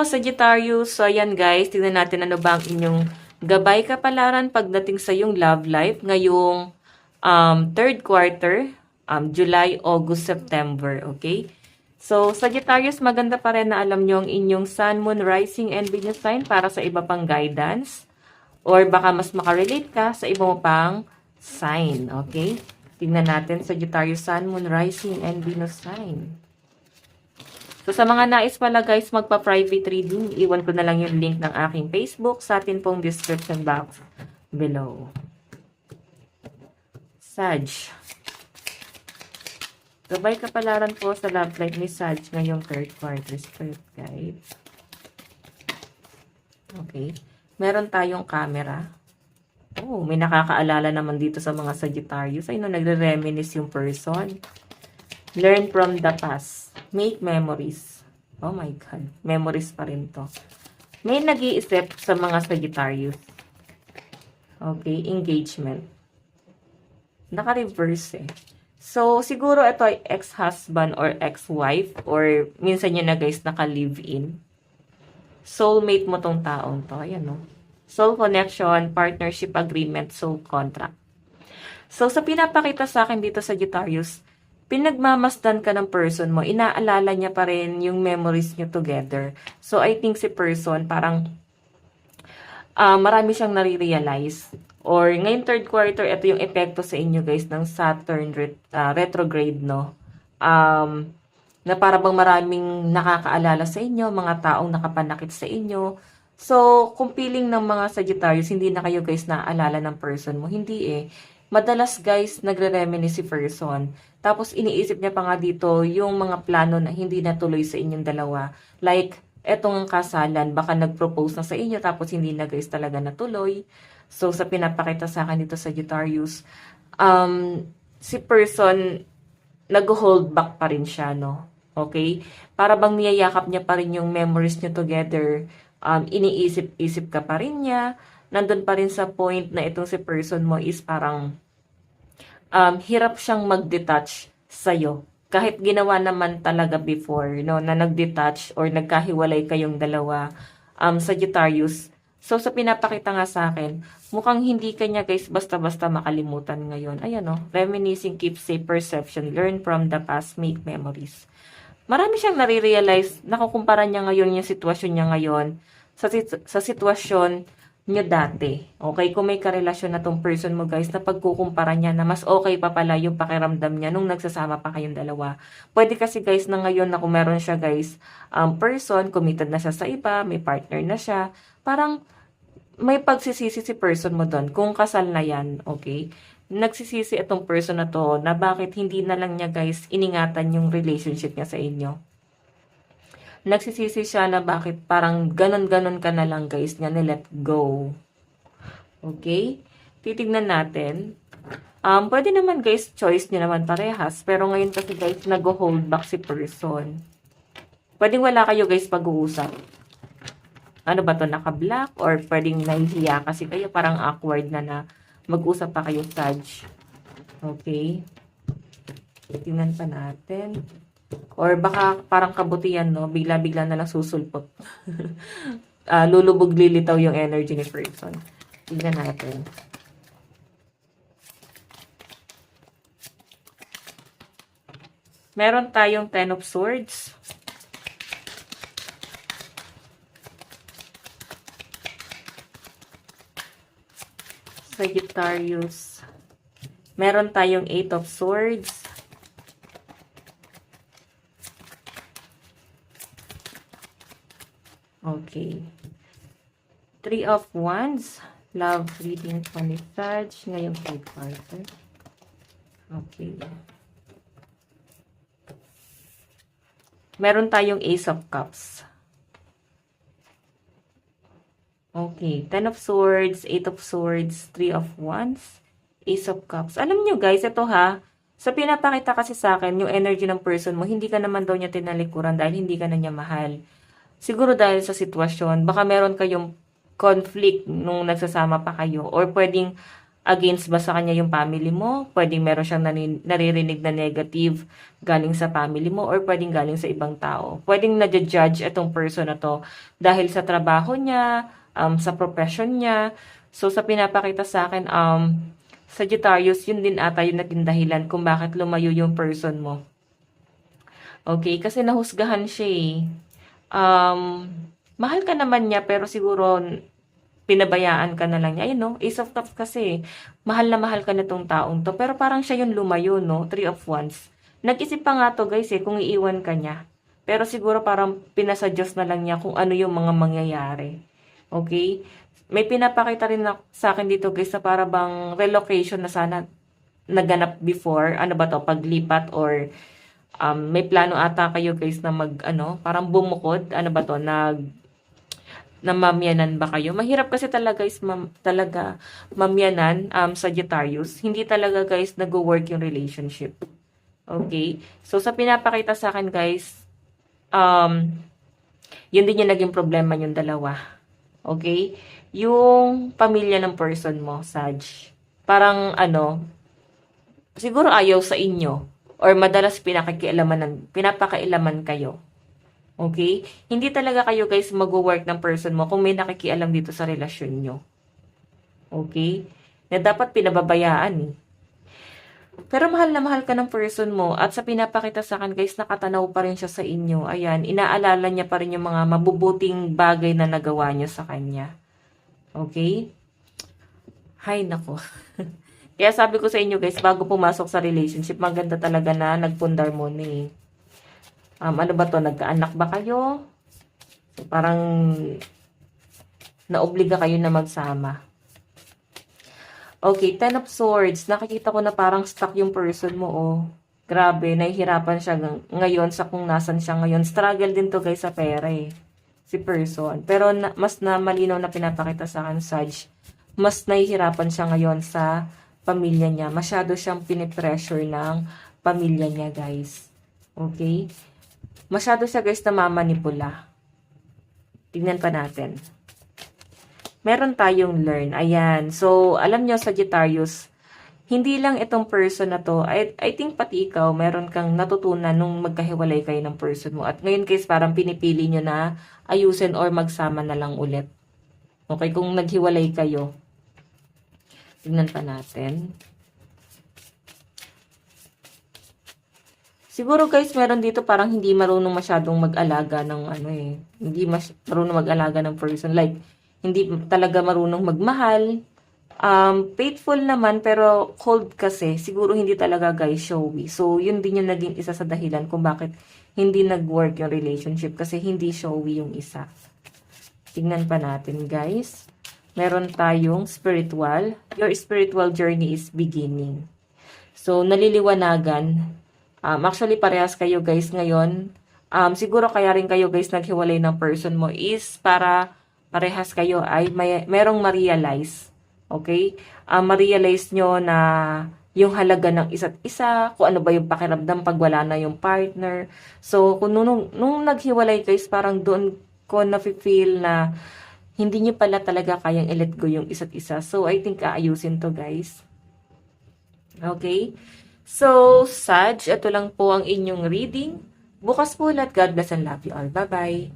Sagittarius. So, ayan guys, tingnan natin ano ba ang inyong gabay kapalaran pagdating sa yung love life ngayong third quarter, July, August, September, okay? So, Sagittarius, maganda pa rin na alam nyo ang inyong Sun, Moon, Rising, and Venus sign para sa iba pang guidance. Or baka mas makarelate ka sa iba mo pang sign, okay? Tingnan natin, Sagittarius, Sun, Moon, Rising, and Venus sign. So, sa mga nais pala guys, magpa-private reading, iwan ko na lang yung link ng aking Facebook sa atin pong description box below. Sag. Gabay kapalaran po sa love life ni Sag ngayong third quarter spirit guide. Okay. Meron tayong camera. Oh, may nakakaalala naman dito sa mga Sagittarius. Ay no, nagre-reminisce yung person. Learn from the past. Make memories. Oh my God. Memories pa rin to. May nag-iisip sa mga Sagittarius. Okay. Engagement. Naka-reverse eh. So, siguro ito ay ex-husband or ex-wife or minsan yun na guys naka-live-in. Soulmate mo tong taong to. Ayan no. Soul connection, partnership agreement, soul contract. So, sa pinapakita sa akin dito sa Sagittarius, pinagmamasdan ka ng person mo, inaalala niya pa rin yung memories niyo together. So, I think si person, parang marami siyang nare-realize. Or, ngayon third quarter, ito yung epekto sa inyo guys ng Saturn retrograde, no? Na para bang maraming nakakaalala sa inyo, mga taong nakapanakit sa inyo. So, kung feeling ng mga Sagittarius, hindi na kayo guys naaalala ng person mo. Hindi eh. Madalas guys, nagre-reminisce si person. Tapos iniisip niya pa nga dito yung mga plano na hindi natuloy sa inyong dalawa. Like, etong kasalan, baka nag-propose na sa inyo tapos hindi na guys talaga natuloy. So, sa pinapakita sa akin dito sa Sagittarius, si person, nag-hold back pa rin siya, no? Okay? Para bang niyayakap niya pa rin yung memories niyo together. Iniisip-isip ka pa rin niya. Nandun pa rin sa point na itong si person mo is parang hirap siyang mag-detach sa'yo. Kahit ginawa naman talaga before, no, na nag-detach or nagkahiwalay kayong dalawa, Sagittarius. So, sa pinapakita nga sa akin, mukhang hindi kanya guys basta-basta makalimutan ngayon. Ayan no, reminiscing, keepsake, perception, learn from the past, make memories. Marami siyang nare-realize, nakukumpara niya ngayon yung sitwasyon niya ngayon sa sitwasyon nyo dati. Okay? Kung may karelasyon na tong person mo guys, na pagkukumpara niya na mas okay pa pala yung pakiramdam niya nung nagsasama pa kayong dalawa. Pwede kasi guys na ngayon na kung meron siya guys, person, committed na siya sa iba, may partner na siya, parang may pagsisisi si person mo doon. Kung kasal na yan, okay? Nagsisisi itong person na to na bakit hindi na lang niya guys iningatan yung relationship niya sa inyo. Nagsisisi siya na bakit parang ganon-ganon ka na lang guys niya ni-let go. Okay? Titignan natin. Pwede naman guys, choice niyo naman parehas. Pero ngayon kasi guys, nag-hold back si person. Pwedeng wala kayo guys pag-uusap. Ano ba to, naka-black? Or pwedeng nahihiya kasi kayo, parang awkward na mag-usap pa kayo, Sag. Okay? Tingnan pa natin. Or baka parang kabutihan, no? Bigla-bigla na lang susulpot. Lulubog lilitaw yung energy ni person. Tingnan natin. Meron tayong Ten of Swords. Sagittarius. Meron tayong Eight of Swords. Okay. Three of Wands. Love reading for ni Sag. Ngayong third quarter. Okay. Meron tayong Ace of Cups. Okay. Ten of Swords, Eight of Swords, Three of Wands, Ace of Cups. Alam nyo guys, ito ha, sa pinapakita kasi sa akin, yung energy ng person mo, hindi ka naman daw niya tinalikuran dahil hindi ka na niya mahal. Siguro dahil sa sitwasyon, baka meron kayong conflict nung nagsasama pa kayo. Or pwedeng Against ba sa kanya yung family mo? Pwedeng meron siyang naririnig na negative galing sa family mo or pwedeng galing sa ibang tao. Pwedeng na-judge itong person na to dahil sa trabaho niya, sa profession niya. So, sa pinapakita sa akin, Sagittarius, yun din ata yung naging dahilan kung bakit lumayo yung person mo. Okay? Kasi nahusgahan siya eh. Mahal ka naman niya pero siguro pinabayaan ka na lang niya. Ayun, no? Ace of Cups kasi. Mahal na mahal ka na tong taong to. Pero parang siya yung lumayo, no? Three of Wands. Nag-isip pa nga to, guys, eh, kung iiwan ka niya. Pero siguro parang pinasa-Diyos na lang niya kung ano yung mga mangyayari. Okay? May pinapakita rin na, sa akin dito, guys, na para bang relocation na sana naganap before. Ano ba to? Paglipat or may plano ata kayo, guys, na parang bumukod. Ano ba to? Namamyanan ba kayo? Mahirap kasi talaga guys, talaga mamyanan, Sagittarius. Hindi talaga guys nag-work yung relationship. Okay? So sa pinapakita sa akin guys, yun din yung naging problema yung dalawa. Okay? Yung pamilya ng person mo, Sag. Parang siguro ayaw sa inyo or madalas pinapakailaman kayo. Okay? Hindi talaga kayo guys mag-work ng person mo kung may nakikialam dito sa relasyon nyo. Okay? Na dapat pinababayaan eh. Pero mahal na mahal ka ng person mo at sa pinapakita sa akin guys, nakatanaw pa rin siya sa inyo. Ayan, inaalala niya pa rin yung mga mabubuting bagay na nagawa niyo sa kanya. Okay? Hay nako. Kaya sabi ko sa inyo guys, bago pumasok sa relationship, maganda talaga na nagpundar muna eh. Ano ba to? Nagkaanak ba kayo? So, parang naobliga kayo na magsama. Okay, Ten of Swords. Nakikita ko na parang stuck yung person mo, oh. Grabe, nahihirapan siya ngayon sa kung nasan siya ngayon. Struggle din to guys sa pera eh. Si person. Pero mas na malinaw na pinapakita sa akin, Sag. Mas nahihirapan siya ngayon sa pamilya niya. Masyado siyang pinipressure ng pamilya niya, guys. Okay? Masyado siya guys na mamanipula. Tingnan pa natin. Meron tayong learn. Ayan. So, alam nyo, Sagittarius, hindi lang itong person na to, I think pati ikaw, meron kang natutunan nung magkahiwalay kayo ng person mo. At ngayon guys, parang pinipili nyo na ayusin or magsama na lang ulit. Okay, kung naghiwalay kayo. Tingnan pa natin. Siguro guys, meron dito parang hindi marunong masyadong mag-alaga ng hindi marunong mag-alaga ng person. Like, hindi talaga marunong magmahal. Faithful naman, pero cold kasi. Siguro hindi talaga guys showy. So, yun din yung naging isa sa dahilan kung bakit hindi nag-work yung relationship. Kasi hindi showy yung isa. Tingnan pa natin guys. Meron tayong spiritual. Your spiritual journey is beginning. So, naliliwanagan. Actually, parehas kayo guys ngayon. Siguro kaya rin kayo guys naghiwalay ng person mo is para parehas kayo ay merong ma-realize. Okay? Ma-realize nyo na yung halaga ng isa't isa, kung ano ba yung pakiramdam pag wala na yung partner. So, kung nung naghiwalay guys, parang doon ko na-feel na hindi nyo pala talaga kayang i-let go yung isa't isa. So, I think aayusin to guys. Okay? So, Sag, ito lang po ang inyong reading. Bukas po ulit. God bless and love you all. Bye-bye.